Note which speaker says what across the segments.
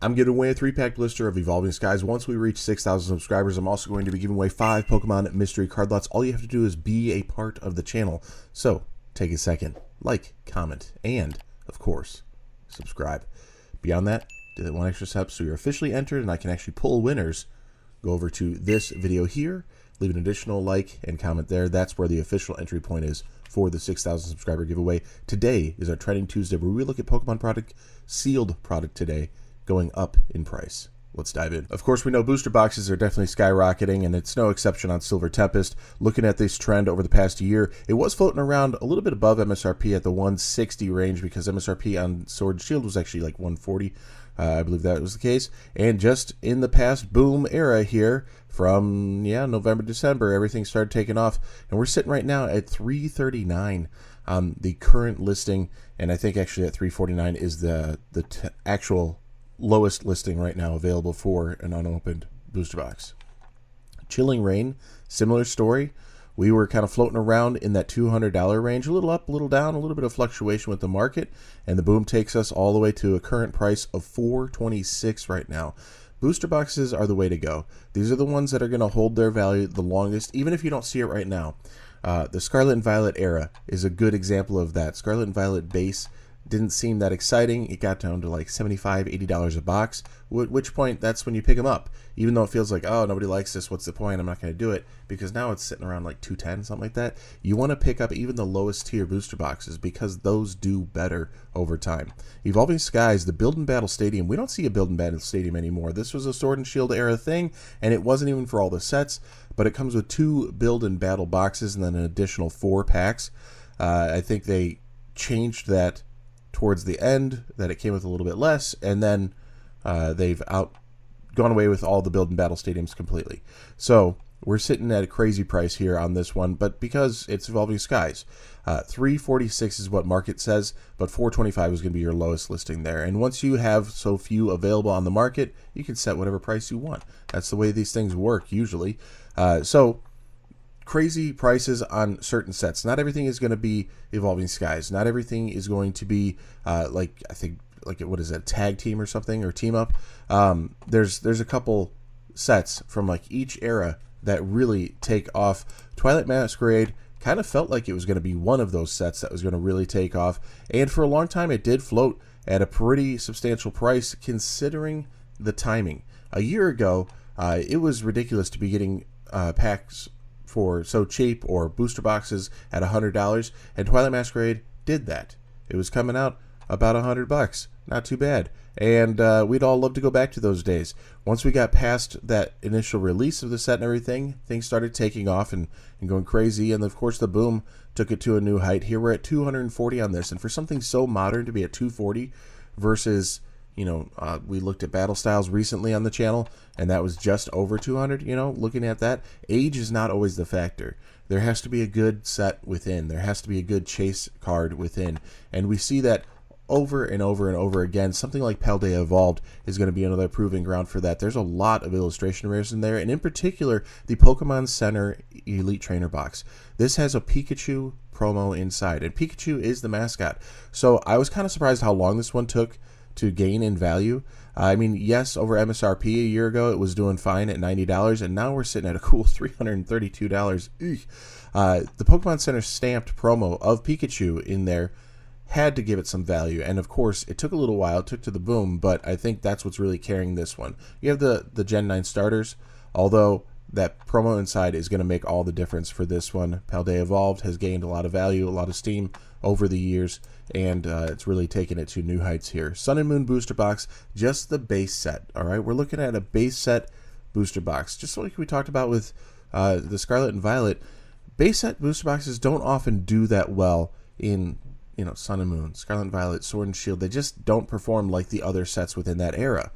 Speaker 1: I'm giving away a 3-pack blister of Evolving Skies. Once we reach 6,000 subscribers, I'm also going to be giving away 5 Pokemon mystery card lots. All you have to do is be a part of the channel. So take a second, like, comment, and, of course, subscribe. Beyond that, do that one extra step so you're officially entered and I can actually pull winners. Go over to this video here, leave an additional like and comment there. That's where the official entry point is for the 6,000 subscriber giveaway. Today is our Trending Tuesday, where we look at Pokemon product, sealed product today, going up in price. Let's dive in. Of course, we know booster boxes are definitely skyrocketing, and it's no exception on Silver Tempest. Looking at this trend over the past year, it was floating around a little bit above MSRP at the 160 range, because MSRP on Sword and Shield was actually like 140. I believe that was the case. And just in the past boom era here, from November, December, everything started taking off, and we're sitting right now at 339 on the current listing, and I think actually at 349 is the actual lowest listing right now available for an unopened booster box. Chilling Reign, similar story. We were kind of floating around in that $200 range, a little up, a little down, a little bit of fluctuation with the market, and the boom takes us all the way to a current price of $426 right now. Booster boxes are the way to go. These are the ones that are going to hold their value the longest, even if you don't see it right now. The Scarlet and Violet era is a good example of that. Scarlet and Violet base didn't seem that exciting. It got down to like $75, $80 a box, at which point that's when you pick them up. Even though it feels like, oh, nobody likes this, what's the point? I'm not going to do it, because now it's sitting around like $210, something like that. You want to pick up even the lowest tier booster boxes, because those do better over time. Evolving Skies, the Build and Battle Stadium, we don't see a Build and Battle Stadium anymore. This was a Sword and Shield era thing, and it wasn't even for all the sets, but it comes with 2 Build and Battle boxes and then an additional 4 packs. I think they changed that towards the end, that it came with a little bit less, and then they've gone away with all the Build and Battle Stadiums completely. So we're sitting at a crazy price here on this one, but because it's Evolving Skies, $346 is what market says, but $425 is going to be your lowest listing there. And once you have so few available on the market, you can set whatever price you want. That's the way these things work usually. So crazy prices on certain sets. Not everything is going to be Evolving Skies. Not everything is going to be like, I think, like, what is it, tag team or something, or team up. There's a couple sets from like each era that really take off. Twilight Masquerade kind of felt like it was going to be one of those sets that was going to really take off, and for a long time it did float at a pretty substantial price considering the timing. A year ago, it was ridiculous to be getting packs for so cheap, or booster boxes at $100, and Twilight Masquerade did that. It was coming out about $100, not too bad, and we'd all love to go back to those days. Once we got past that initial release of the set and everything, things started taking off and going crazy, and of course the boom took it to a new height. Here we're at 240 on this, and for something so modern to be at 240 versus, we looked at battle styles recently on the channel, and that was just over 200. Looking at that, age is not always the factor. There has to be a good set within. There has to be a good chase card within, and we see that over and over and over again. Something like Paldea Evolved is going to be another proving ground for that. There's a lot of illustration rares in there, and in particular, the Pokemon Center Elite Trainer box. This has a Pikachu promo inside, and Pikachu is the mascot. So I was kind of surprised how long this one took to gain in value. I mean, yes, over MSRP a year ago, it was doing fine at $90, and now we're sitting at a cool $332. The Pokemon Center stamped promo of Pikachu in there had to give it some value, and of course it took a little while, it took to the boom, but I think that's what's really carrying this one. You have the Gen 9 starters, although that promo inside is going to make all the difference for this one. Paldea Evolved has gained a lot of value, a lot of steam over the years, and it's really taken it to new heights here. Sun and Moon booster box, just the base set. All right, we're looking at a base set booster box, just like we talked about with the Scarlet and Violet. Base set booster boxes don't often do that well in Sun and Moon, Scarlet and Violet, Sword and Shield. They just don't perform like the other sets within that era.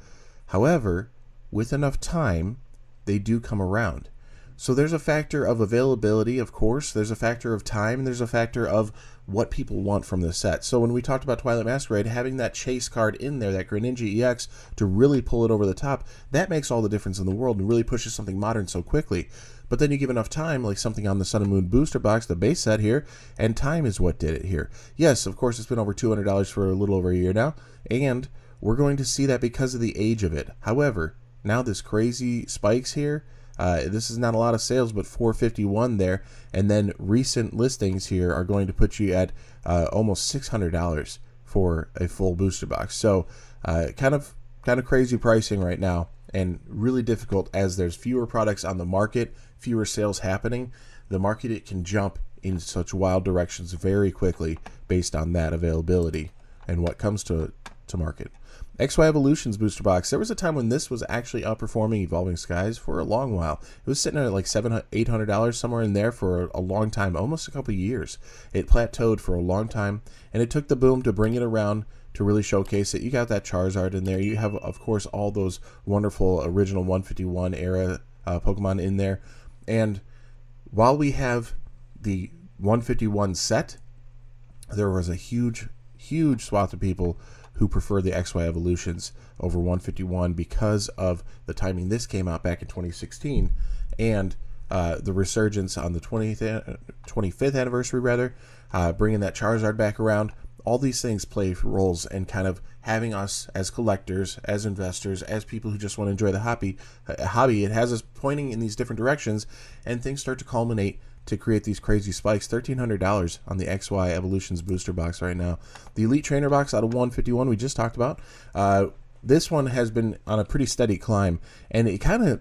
Speaker 1: However, with enough time, they do come around. So there's a factor of availability, of course. There's a factor of time, and there's a factor of what people want from the set. So when we talked about Twilight Masquerade, having that chase card in there, that Greninja EX, to really pull it over the top, that makes all the difference in the world and really pushes something modern so quickly. But then you give enough time, like something on the Sun and Moon booster box, the base set here, and time is what did it here. Yes, of course, it's been over $200 for a little over a year now, and we're going to see that because of the age of it. However, now this crazy spikes here, this is not a lot of sales, but 451 there, and then recent listings here are going to put you at almost $600 for a full booster box. So kind of crazy pricing right now, and really difficult as there's fewer products on the market, fewer sales happening. The market, it can jump in such wild directions very quickly based on that availability and what comes to market. XY Evolutions booster box. There was a time when this was actually outperforming Evolving Skies for a long while. It was sitting at like $800 somewhere in there for a long time, almost a couple of years. It plateaued for a long time, and it took the boom to bring it around to really showcase it. You got that Charizard in there. You have, of course, all those wonderful original 151 era Pokemon in there. And while we have the 151 set, there was a huge swath of people who prefer the XY Evolutions over 151 because of the timing this came out back in 2016 and the resurgence on the 25th anniversary, rather, bringing that Charizard back around. All these things play roles and kind of having us as collectors, as investors, as people who just want to enjoy the hobby. It has us pointing in these different directions, and things start to culminate to create these crazy spikes. $1,300 on the XY Evolutions booster box right now. The Elite Trainer box out of 151 we just talked about. This one has been on a pretty steady climb, and it kind of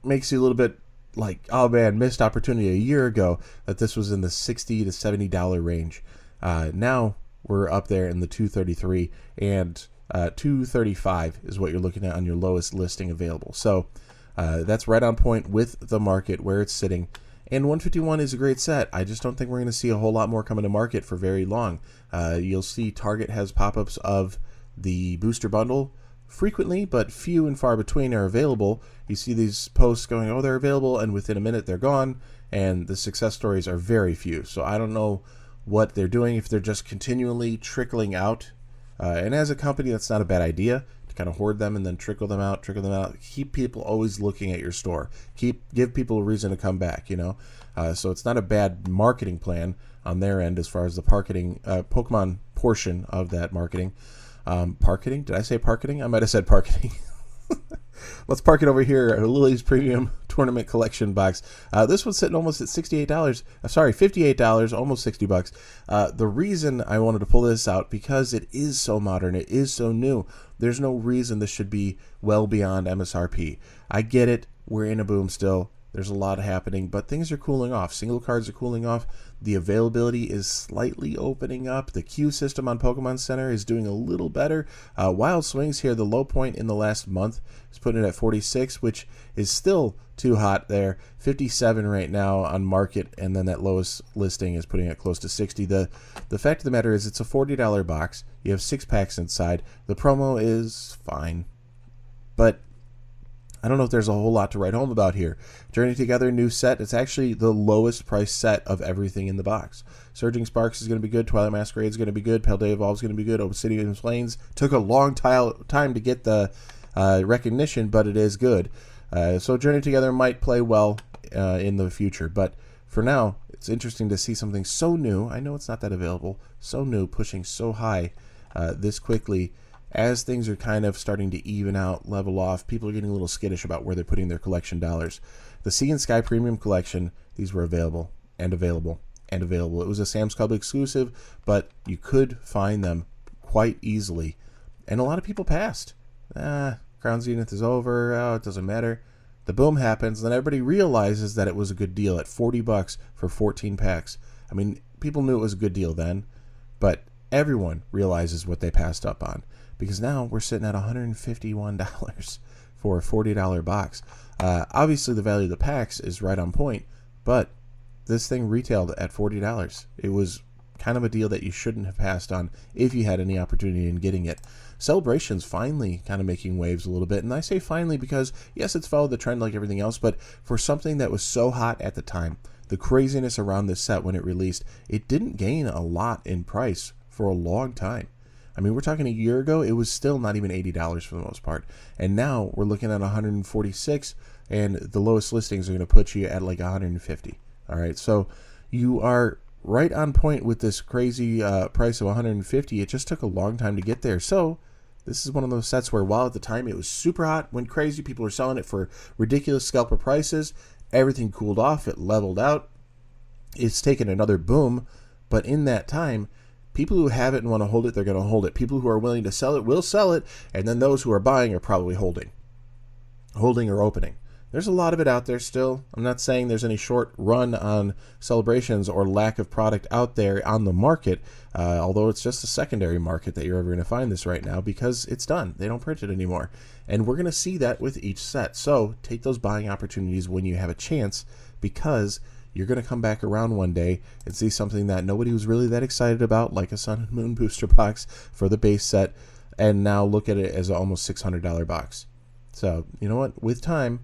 Speaker 1: makes you a little bit like, oh man, missed opportunity a year ago that this was in the $60 to $70 range. Now we're up there in the $233, and $235 is what you're looking at on your lowest listing available. So that's right on point with the market where it's sitting. And 151 is a great set. I just don't think we're going to see a whole lot more coming to market for very long. You'll see Target has pop-ups of the booster bundle frequently, but few and far between are available. You see these posts going, oh, they're available, and within a minute they're gone, and the success stories are very few. So I don't know what they're doing, if they're just continually trickling out. And as a company, that's not a bad idea, to kind of hoard them and then trickle them out. Keep people always looking at your store. Give people a reason to come back, you know. So it's not a bad marketing plan on their end as far as the Pokemon portion of that marketing. Parketing? Did I say parketing? I might have said parketing. Let's park it over here. Lily's Premium Tournament Collection box. This one's sitting almost at $68. Sorry, $58, almost $60. The reason I wanted to pull this out, because it is so modern, it is so new. There's no reason this should be well beyond MSRP. I get it. We're in a boom still. There's a lot happening, but things are cooling off. Single cards are cooling off. The availability is slightly opening up. The queue system on Pokemon Center is doing a little better. Wild Swings here, the low point in the last month, is putting it at 46, which is still too hot there. 57 right now on market, and then that lowest listing is putting it close to 60. The fact of the matter is it's a $40 box. You have 6 packs inside. The promo is fine, but I don't know if there's a whole lot to write home about here. Journey Together new set. It's actually the lowest price set of everything in the box. Surging Sparks is going to be good. Twilight Masquerade is going to be good. Pale Day Evolve is going to be good. Obsidian Plains took a long time to get the recognition, but it is good. So Journey Together might play well in the future. But for now, it's interesting to see something so new. I know it's not that available. So new, pushing so high this quickly. As things are kind of starting to even out, level off, people are getting a little skittish about where they're putting their collection dollars. The Sea and Sky Premium Collection, these were available, and available, and available. It was a Sam's Club exclusive, but you could find them quite easily. And a lot of people passed. Crown Zenith is over, oh, it doesn't matter. The boom happens, and then everybody realizes that it was a good deal at $40 for 14 packs. I mean, people knew it was a good deal then, but everyone realizes what they passed up on. Because now we're sitting at $151 for a $40 box. Obviously, the value of the packs is right on point, but this thing retailed at $40. It was kind of a deal that you shouldn't have passed on if you had any opportunity in getting it. Celebration's finally kind of making waves a little bit, and I say finally because, yes, it's followed the trend like everything else, but for something that was so hot at the time, the craziness around this set when it released, it didn't gain a lot in price for a long time. I mean, we're talking a year ago, it was still not even $80 for the most part. And now we're looking at $146, and the lowest listings are going to put you at like $150. All right, so you are right on point with this crazy price of $150. It just took a long time to get there. So This is one of those sets where while at the time it was super hot, went crazy, people were selling it for ridiculous scalper prices, everything cooled off, it leveled out. It's taken another boom, but in that time, people who have it and want to hold it, they're going to hold it. People who are willing to sell it will sell it, and then those who are buying are probably holding or opening. There's a lot of it out there still. I'm not saying there's any short run on celebrations or lack of product out there on the market, although it's just a secondary market that you're ever going to find this right now because it's done. They don't print it anymore. And we're going to see that with each set. So take those buying opportunities when you have a chance, because you're going to come back around one day and see something that nobody was really that excited about, like a Sun and Moon booster box for the base set, and now look at it as an almost $600 box. So, you know what? With time,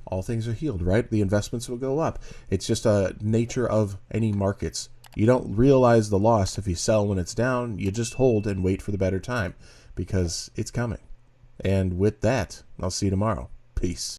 Speaker 1: all things are healed, right? The investments will go up. It's just a nature of any markets. You don't realize the loss if you sell when it's down. You just hold and wait for the better time because it's coming. And with that, I'll see you tomorrow. Peace.